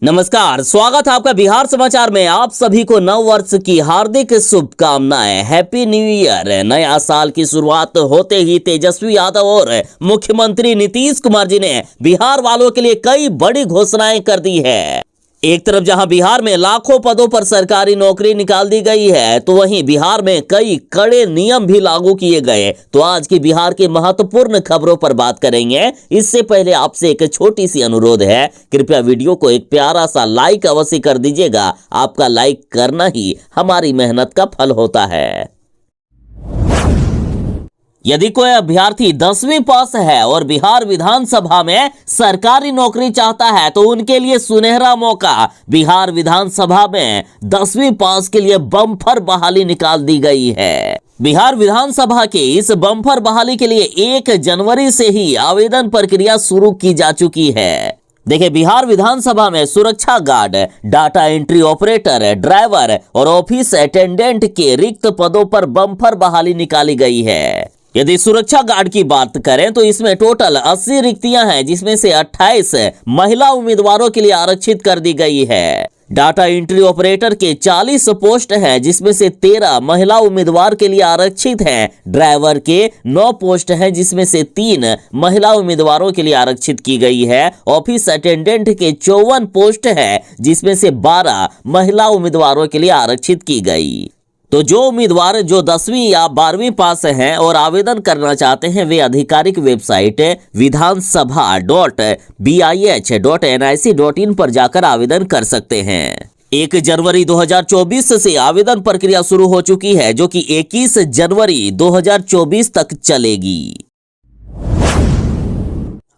नमस्कार, स्वागत है आपका बिहार समाचार में। आप सभी को नव वर्ष की हार्दिक शुभकामनाएं। Happy new year. नया साल की शुरुआत होते ही तेजस्वी यादव और मुख्यमंत्री नीतीश कुमार जी ने बिहार वालों के लिए कई बड़ी घोषणाएं कर दी है। एक तरफ जहां बिहार में लाखों पदों पर सरकारी नौकरी निकाल दी गई है, तो वहीं बिहार में कई कड़े नियम भी लागू किए गए। तो आज की बिहार की महत्वपूर्ण खबरों पर बात करेंगे। इससे पहले आपसे एक छोटी सी अनुरोध है, कृपया वीडियो को एक प्यारा सा लाइक अवश्य कर दीजिएगा। आपका लाइक करना ही हमारी मेहनत का फल होता है। यदि कोई अभ्यर्थी 10वीं पास है और बिहार विधानसभा में सरकारी नौकरी चाहता है, तो उनके लिए सुनहरा मौका। बिहार विधानसभा में 10वीं पास के लिए बम्पर बहाली निकाल दी गई है। बिहार विधानसभा के इस बम्पर बहाली के लिए 1 जनवरी से ही आवेदन प्रक्रिया शुरू की जा चुकी है। देखिए, बिहार विधानसभा में सुरक्षा guard, data entry operator, driver और ऑफिस अटेंडेंट के रिक्त पदों पर बम्पर बहाली निकाली गई है। यदि सुरक्षा गार्ड की बात करें तो इसमें टोटल 80 रिक्तियां हैं, जिसमें से 28 महिला उम्मीदवारों के लिए आरक्षित कर दी गई है। डाटा एंट्री ऑपरेटर के 40 पोस्ट हैं, जिसमें से 13 महिला उम्मीदवार के लिए आरक्षित हैं। ड्राइवर के 9 पोस्ट हैं, जिसमें से 3 महिला उम्मीदवारों के लिए आरक्षित की गई है। ऑफिस अटेंडेंट के 54 पोस्ट हैं, जिसमें से 12 महिला उम्मीदवारों के लिए आरक्षित की गई। तो जो उम्मीदवार जो 10वीं या 12वीं पास हैं और आवेदन करना चाहते हैं, वे आधिकारिक वेबसाइट विधानसभा.bih.nic.in पर जाकर आवेदन कर सकते हैं। 1 जनवरी 2024 से आवेदन प्रक्रिया शुरू हो चुकी है, जो कि 21 जनवरी 2024 तक चलेगी।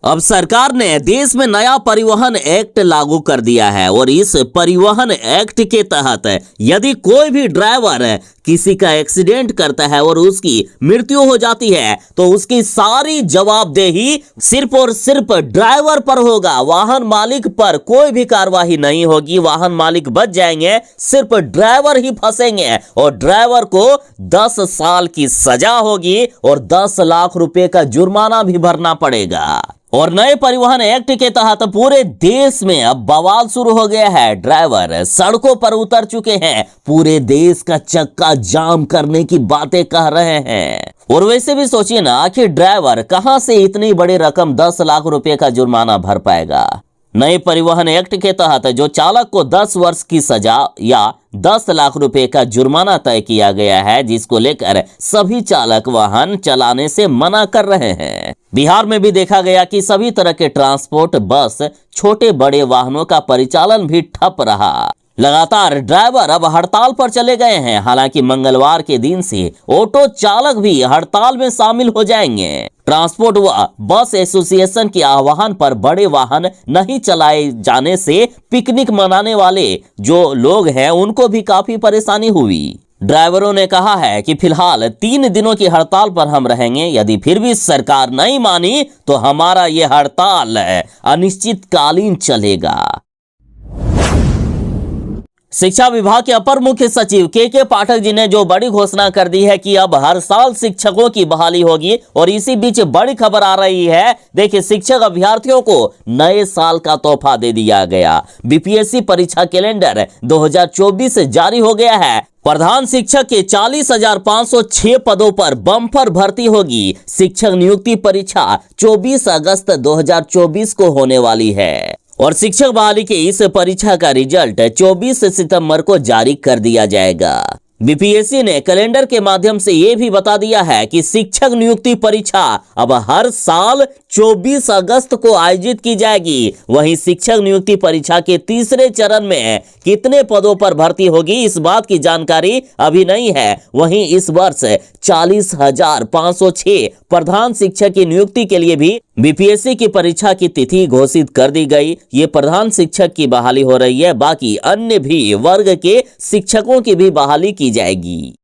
अब सरकार ने देश में नया परिवहन एक्ट लागू कर दिया है और इस परिवहन एक्ट के तहत यदि कोई भी ड्राइवर किसी का एक्सीडेंट करता है और उसकी मृत्यु हो जाती है, तो उसकी सारी जवाबदेही सिर्फ और सिर्फ ड्राइवर पर होगा। वाहन मालिक पर कोई भी कार्रवाई नहीं होगी। वाहन मालिक बच जाएंगे, सिर्फ ड्राइवर ही फंसेंगे और ड्राइवर को 10 साल की सजा होगी और 10 लाख रुपए का जुर्माना भी भरना पड़ेगा। और नए परिवहन एक्ट के तहत पूरे देश में अब बवाल शुरू हो गया है। ड्राइवर सड़कों पर उतर चुके हैं, पूरे देश का चक्का जाम करने की बातें कह रहे हैं। और वैसे भी सोचिए ना, आखिर ड्राइवर कहां से इतनी बड़ी रकम 10 लाख रुपए का जुर्माना भर पाएगा। नए परिवहन एक्ट के तहत जो चालक को 10 वर्ष की सजा या 10 लाख रुपए का जुर्माना तय किया गया है, जिसको लेकर सभी चालक वाहन चलाने से मना कर रहे हैं। बिहार में भी देखा गया कि सभी तरह के ट्रांसपोर्ट, बस, छोटे बड़े वाहनों का परिचालन भी ठप रहा। लगातार ड्राइवर अब हड़ताल पर चले गए हैं। हालांकि मंगलवार के दिन से ऑटो चालक भी हड़ताल में शामिल हो जाएंगे। ट्रांसपोर्ट व बस एसोसिएशन के आह्वान पर बड़े वाहन नहीं चलाए जाने से पिकनिक मनाने वाले जो लोग हैं, उनको भी काफी परेशानी हुई। ड्राइवरों ने कहा है कि फिलहाल 3 दिनों की हड़ताल पर हम रहेंगे। यदि फिर भी सरकार नहीं मानी तो हमारा ये हड़ताल अनिश्चितकालीन चलेगा। शिक्षा विभाग के अपर मुख्य सचिव के पाठक जी ने जो बड़ी घोषणा कर दी है कि अब हर साल शिक्षकों की बहाली होगी। और इसी बीच बड़ी खबर आ रही है, देखिए, शिक्षक अभ्यर्थियों को नए साल का तोहफा दे दिया गया। बीपीएससी परीक्षा कैलेंडर 2024 जारी हो गया है। प्रधान शिक्षक के 40,506 पदों पर बम्पर भर्ती होगी। शिक्षक नियुक्ति परीक्षा 24 अगस्त 2024 को होने वाली है और शिक्षक बहाली के इस परीक्षा का रिजल्ट 24 सितंबर को जारी कर दिया जाएगा। बीपीएससी ने कैलेंडर के माध्यम से यह भी बता दिया है कि शिक्षक नियुक्ति परीक्षा अब हर साल 24 अगस्त को आयोजित की जाएगी। वहीं शिक्षक नियुक्ति परीक्षा के तीसरे चरण में कितने पदों पर भर्ती होगी, इस बात की जानकारी अभी नहीं है। वहीं इस वर्ष 40,506 प्रधान शिक्षक की नियुक्ति के लिए भी बीपीएससी की परीक्षा की तिथि घोषित कर दी गई। ये प्रधान शिक्षक की बहाली हो रही है, बाकी अन्य भी वर्ग के शिक्षकों की भी बहाली की जाएगी।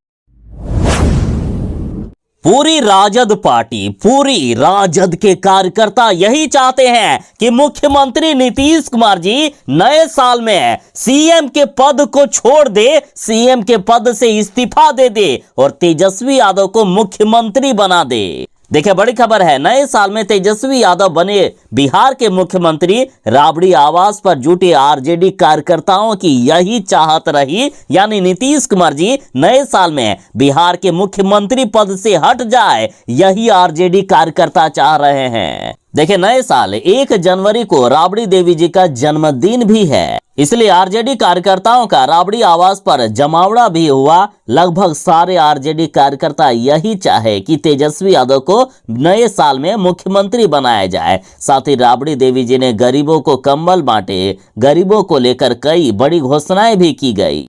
पूरी राजद पार्टी, पूरी राजद के कार्यकर्ता यही चाहते हैं कि मुख्यमंत्री नीतीश कुमार जी नए साल में सीएम के पद को छोड़ दे, सीएम के पद से इस्तीफा दे दे और तेजस्वी यादव को मुख्यमंत्री बना दे। देखिए बड़ी खबर है, नए साल में तेजस्वी यादव बने बिहार के मुख्यमंत्री। राबड़ी आवास पर जुटे आरजेडी कार्यकर्ताओं की यही चाहत रही, यानी नीतीश कुमार जी नए साल में बिहार के मुख्यमंत्री पद से हट जाए, यही आरजेडी कार्यकर्ता चाह रहे हैं। देखिए नए साल 1 जनवरी को राबड़ी देवी जी का जन्मदिन भी है, इसलिए आरजेडी कार्यकर्ताओं का राबड़ी आवास पर जमावड़ा भी हुआ। लगभग सारे आरजेडी कार्यकर्ता यही चाहे कि तेजस्वी यादव को नए साल में मुख्यमंत्री बनाया जाए। साथ ही राबड़ी देवी जी ने गरीबों को कंबल बांटे, गरीबों को लेकर कई बड़ी घोषणाएं भी की गई।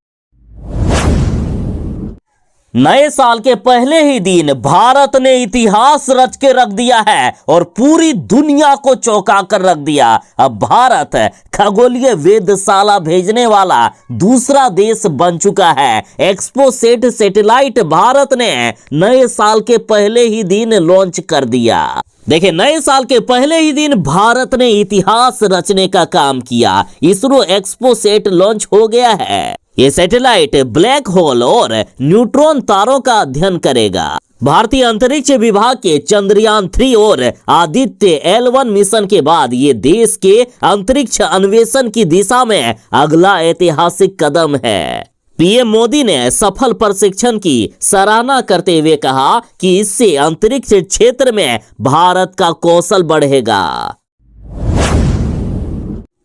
नए साल के पहले ही दिन भारत ने इतिहास रच के रख दिया है और पूरी दुनिया को चौंका कर रख दिया। अब भारत खगोलीय वेधशाला भेजने वाला दूसरा देश बन चुका है। एक्सपोसेट सैटेलाइट भारत ने नए साल के पहले ही दिन लॉन्च कर दिया। देखिए नए साल के पहले ही दिन भारत ने इतिहास रचने का काम किया। इसरो एक्सपोसेट लॉन्च हो गया है। ये सैटेलाइट ब्लैक होल और न्यूट्रॉन तारों का अध्ययन करेगा। भारतीय अंतरिक्ष विभाग के चंद्रयान 3 और आदित्य L1 मिशन के बाद ये देश के अंतरिक्ष अन्वेषण की दिशा में अगला ऐतिहासिक कदम है। पीएम मोदी ने सफल प्रशिक्षण की सराहना करते हुए कहा कि इससे अंतरिक्ष क्षेत्र में भारत का कौशल बढ़ेगा।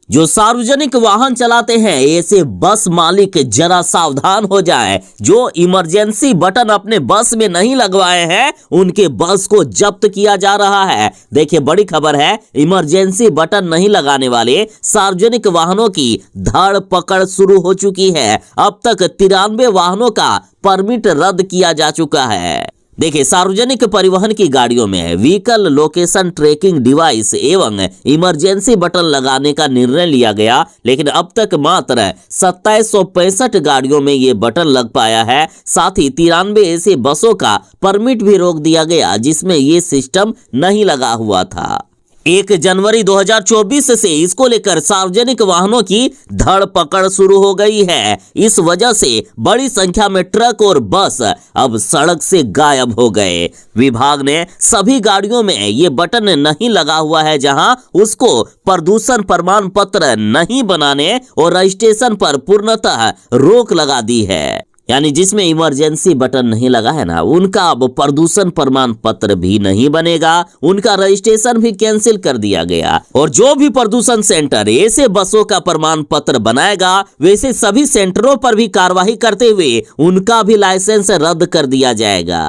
जो सार्वजनिक वाहन चलाते हैं ऐसे बस मालिक जरा सावधान हो जाएं। जो इमरजेंसी बटन अपने बस में नहीं लगवाए हैं उनके बस को जब्त किया जा रहा है। देखिए बड़ी खबर है, इमरजेंसी बटन नहीं लगाने वाले सार्वजनिक वाहनों की धर पकड़ शुरू हो चुकी है। अब तक 93 वाहनों का परमिट रद्द किया जा चुका है। देखिए सार्वजनिक परिवहन की गाड़ियों में व्हीकल लोकेशन ट्रैकिंग डिवाइस एवं इमरजेंसी बटन लगाने का निर्णय लिया गया, लेकिन अब तक मात्र 2765 गाड़ियों में ये बटन लग पाया है। साथ ही 93 ऐसे बसों का परमिट भी रोक दिया गया जिसमें ये सिस्टम नहीं लगा हुआ था। 1 जनवरी 2024 से इसको लेकर सार्वजनिक वाहनों की धड़ पकड़ शुरू हो गई है। इस वजह से बड़ी संख्या में ट्रक और बस अब सड़क से गायब हो गए। विभाग ने सभी गाड़ियों में ये बटन नहीं लगा हुआ है जहां उसको प्रदूषण प्रमाण पत्र नहीं बनाने और रजिस्ट्रेशन पर पूर्णतः रोक लगा दी है। यानी जिसमें इमरजेंसी बटन नहीं लगा है ना, उनका अब प्रदूषण प्रमाण पत्र भी नहीं बनेगा, उनका रजिस्ट्रेशन भी कैंसिल कर दिया गया। और जो भी प्रदूषण सेंटर ऐसे बसों का प्रमाण पत्र बनाएगा वैसे सभी सेंटरों पर भी कार्रवाई करते हुए उनका भी लाइसेंस रद्द कर दिया जाएगा।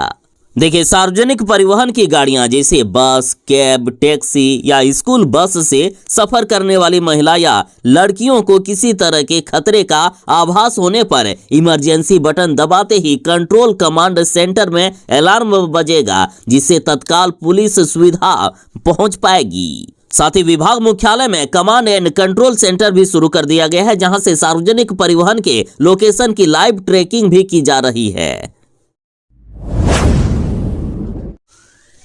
देखिए सार्वजनिक परिवहन की गाड़ियां जैसे बस, कैब, टैक्सी या स्कूल बस से सफर करने वाली महिला या लड़कियों को किसी तरह के खतरे का आभास होने पर इमरजेंसी बटन दबाते ही कंट्रोल कमांड सेंटर में अलार्म बजेगा, जिससे तत्काल पुलिस सुविधा पहुंच पाएगी। साथ ही विभाग मुख्यालय में कमांड एंड कंट्रोल सेंटर भी शुरू कर दिया गया है, जहां से सार्वजनिक परिवहन के लोकेशन की लाइव ट्रैकिंग भी की जा रही है।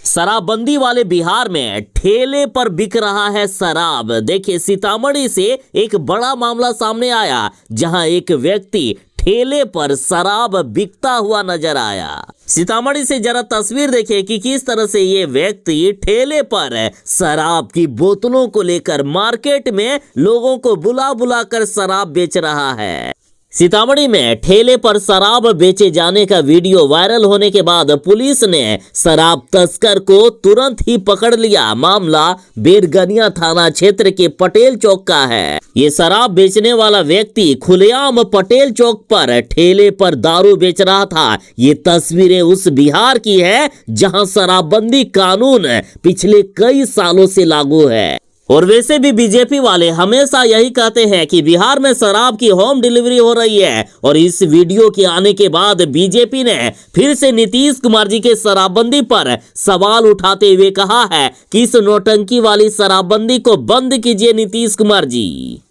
शराबबंदी वाले बिहार में ठेले पर बिक रहा है शराब। देखिए सीतामढ़ी से एक बड़ा मामला सामने आया जहां एक व्यक्ति ठेले पर शराब बिकता हुआ नजर आया। सीतामढ़ी से जरा तस्वीर देखिए कि किस तरह से ये व्यक्ति ठेले पर शराब की बोतलों को लेकर मार्केट में लोगों को बुला बुला कर शराब बेच रहा है। सीतामढ़ी में ठेले पर शराब बेचे जाने का वीडियो वायरल होने के बाद पुलिस ने शराब तस्कर को तुरंत ही पकड़ लिया। मामला बेरगनिया थाना क्षेत्र के पटेल चौक का है। ये शराब बेचने वाला व्यक्ति खुलेआम पटेल चौक पर ठेले पर दारू बेच रहा था। ये तस्वीरें उस बिहार की है जहां शराबबंदी कानून पिछले कई सालों से लागू है। और वैसे भी बीजेपी वाले हमेशा यही कहते हैं कि बिहार में शराब की होम डिलीवरी हो रही है। और इस वीडियो के आने के बाद बीजेपी ने फिर से नीतीश कुमार जी के शराबबंदी पर सवाल उठाते हुए कहा है कि इस नौटंकी वाली शराबबंदी को बंद कीजिए नीतीश कुमार जी।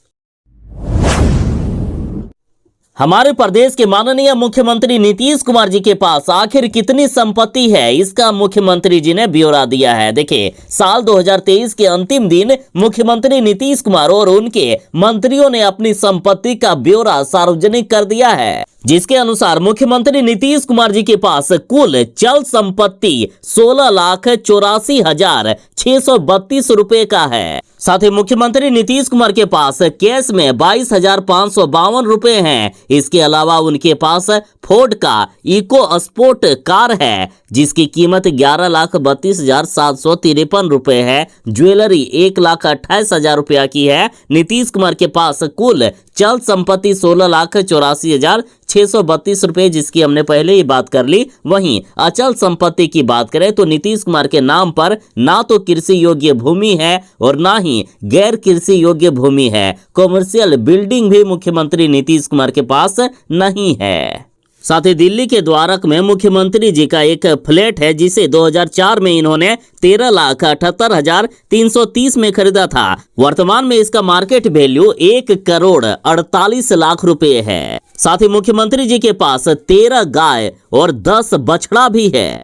हमारे प्रदेश के माननीय मुख्यमंत्री नीतीश कुमार जी के पास आखिर कितनी संपत्ति है, इसका मुख्यमंत्री जी ने ब्यौरा दिया है। देखिए, साल 2023 के अंतिम दिन मुख्यमंत्री नीतीश कुमार और उनके मंत्रियों ने अपनी संपत्ति का ब्यौरा सार्वजनिक कर दिया है, जिसके अनुसार मुख्यमंत्री नीतीश कुमार जी के पास कुल चल संपत्ति 16,84,632 रुपए का है। साथ ही मुख्यमंत्री नीतीश कुमार के पास कैश में 22,552 रुपए हैं। इसके अलावा उनके पास फोर्ड का इको स्पोर्ट कार है, जिसकी कीमत 11,32,753 रुपए है। ज्वेलरी 1,28,000 रुपया की है। नीतीश कुमार के पास कुल चल संपत्ति 16,84,632 रुपए, जिसकी हमने पहले ही बात कर ली। वहीं अचल संपत्ति की बात करें तो नीतीश कुमार के नाम पर ना तो कृषि योग्य भूमि है और ना ही गैर कृषि योग्य भूमि है। कॉमर्शियल बिल्डिंग भी मुख्यमंत्री नीतीश कुमार के पास नहीं है। साथ ही दिल्ली के द्वारक में मुख्यमंत्री जी का एक फ्लैट है, जिसे 2004 में इन्होंने 13,78,330 में खरीदा था। वर्तमान में इसका मार्केट वैल्यू 1,48,00,000 रुपए है। साथ ही मुख्यमंत्री जी के पास 13 गाय और 10 बछड़ा भी है।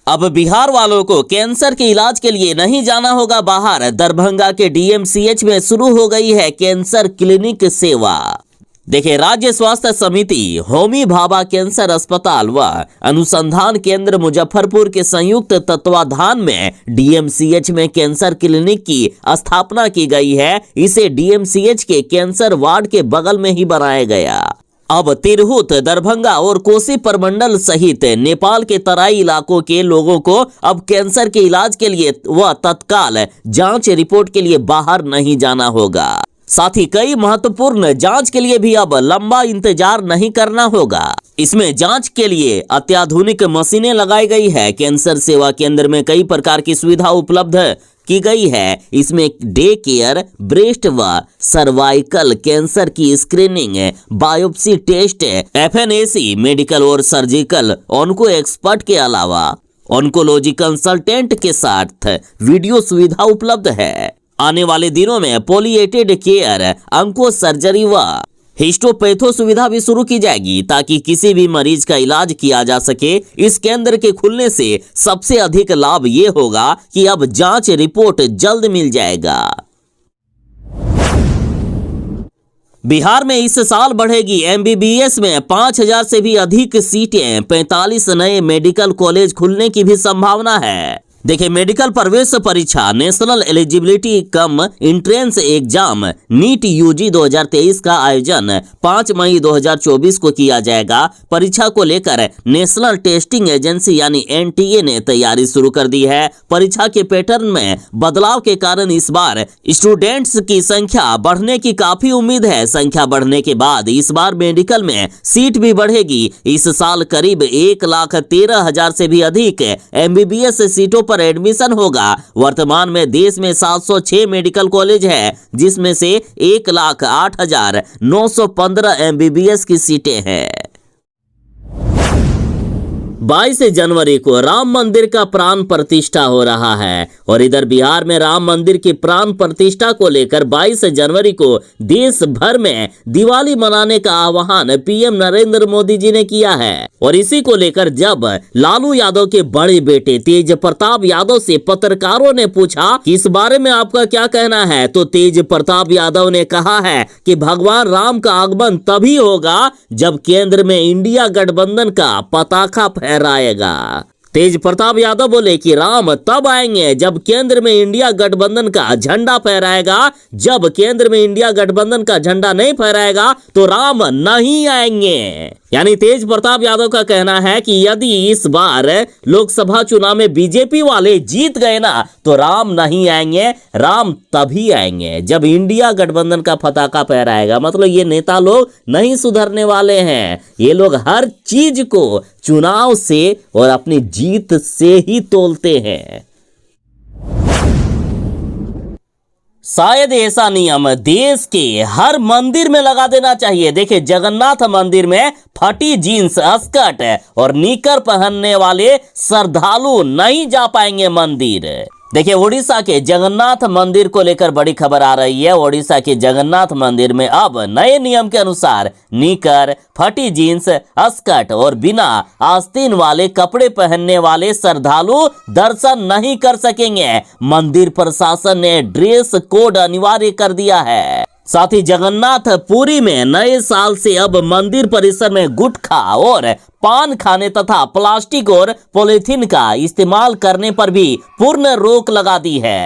अब बिहार वालों को कैंसर के इलाज के लिए नहीं जाना होगा बाहर। दरभंगा के डीएमसीएच में शुरू हो गई है कैंसर क्लिनिक सेवा। देखिए, राज्य स्वास्थ्य समिति, होमी भाभा कैंसर अस्पताल व अनुसंधान केंद्र मुजफ्फरपुर के संयुक्त तत्वाधान में डीएमसीएच में कैंसर क्लिनिक की स्थापना की गई है। इसे डीएमसीएच के कैंसर वार्ड के बगल में ही बनाया गया। अब तिरहुत, दरभंगा और कोसी प्रमंडल सहित नेपाल के तराई इलाकों के लोगों को अब कैंसर के इलाज के लिए व तत्काल जांच रिपोर्ट के लिए बाहर नहीं जाना होगा। साथ ही कई महत्वपूर्ण जांच के लिए भी अब लंबा इंतजार नहीं करना होगा। इसमें जांच के लिए अत्याधुनिक मशीनें लगाई गई है। कैंसर सेवा केंद्र में कई प्रकार की सुविधा उपलब्ध की गई है। इसमें डे केयर, ब्रेस्ट व सर्वाइकल कैंसर की screening, biopsy test, FNAC, medical और सर्जिकल ऑन्को एक्सपर्ट के अलावा ऑन्कोलॉजी कंसल्टेंट के साथ वीडियो सुविधा उपलब्ध है। आने वाले दिनों में पॉलिएटेड केयर, अंको सर्जरी व हिस्टोपैथो सुविधा भी शुरू की जाएगी, ताकि किसी भी मरीज का इलाज किया जा सके। इस केंद्र के खुलने से सबसे अधिक लाभ ये होगा कि अब जांच रिपोर्ट जल्द मिल जाएगा। बिहार में इस साल बढ़ेगी एमबीबीएस में 5,000 से भी अधिक सीटें। 45 नए मेडिकल कॉलेज खुलने की भी संभावना है। देखिए, मेडिकल प्रवेश परीक्षा, national eligibility cum entrance exam NEET UG 2023 का आयोजन 5 मई 2024 को किया जाएगा। परीक्षा को लेकर नेशनल टेस्टिंग एजेंसी यानी एनटीए ने तैयारी शुरू कर दी है। परीक्षा के पैटर्न में बदलाव के कारण इस बार स्टूडेंट्स की संख्या बढ़ने की काफी उम्मीद है। संख्या बढ़ने के बाद इस बार मेडिकल में सीट भी बढ़ेगी। इस साल करीब 1,13,000 से भी अधिक एमबीबीएस सीटों पर एडमिशन होगा। वर्तमान में देश में 706 मेडिकल कॉलेज है, जिसमें से 1,08,915 एमबीबीएस की सीटें हैं। 22 जनवरी को राम मंदिर का प्राण प्रतिष्ठा हो रहा है और इधर बिहार में राम मंदिर की प्राण प्रतिष्ठा को लेकर 22 जनवरी को देश भर में दिवाली मनाने का आह्वान पीएम नरेंद्र मोदी जी ने किया है। और इसी को लेकर जब लालू यादव के बड़े बेटे तेज प्रताप यादव से पत्रकारों ने पूछा कि इस बारे में आपका क्या कहना है, तो तेज प्रताप यादव ने कहा है कि भगवान राम का आगमन तभी होगा जब केंद्र में इंडिया गठबंधन का पताका फहराएगा। तेज प्रताप यादव बोले कि राम तब आएंगे जब केंद्र में इंडिया गठबंधन का झंडा फहराएगा। जब केंद्र में इंडिया गठबंधन का झंडा नहीं फहराएगा तो राम नहीं आएंगे। यानी तेज प्रताप यादव का कहना है कि यदि इस बार लोकसभा चुनाव में बीजेपी वाले जीत गए ना तो राम नहीं आएंगे, राम तभी आएंगे जब इंडिया गठबंधन का पताका फहराएगा। मतलब ये नेता लोग नहीं सुधरने वाले हैं। ये लोग हर चीज को चुनाव से और अपनी जीत से ही तोलते हैं। शायद ऐसा नियम देश के हर मंदिर में लगा देना चाहिए। देखिए, जगन्नाथ मंदिर में फटी जीन्स, स्कर्ट और निकर पहनने वाले श्रद्धालु नहीं जा पाएंगे मंदिर। देखिए, उड़ीसा के जगन्नाथ मंदिर को लेकर बड़ी खबर आ रही है। उड़ीसा के जगन्नाथ मंदिर में अब नए नियम के अनुसार निकर, फटी जींस, स्कर्ट और बिना आस्तीन वाले कपड़े पहनने वाले श्रद्धालु दर्शन नहीं कर सकेंगे। मंदिर प्रशासन ने ड्रेस कोड अनिवार्य कर दिया है। साथ ही जगन्नाथ पुरी में नए साल से अब मंदिर परिसर में गुटखा और पान खाने तथा प्लास्टिक और पॉलीथीन का इस्तेमाल करने पर भी पूर्ण रोक लगा दी है।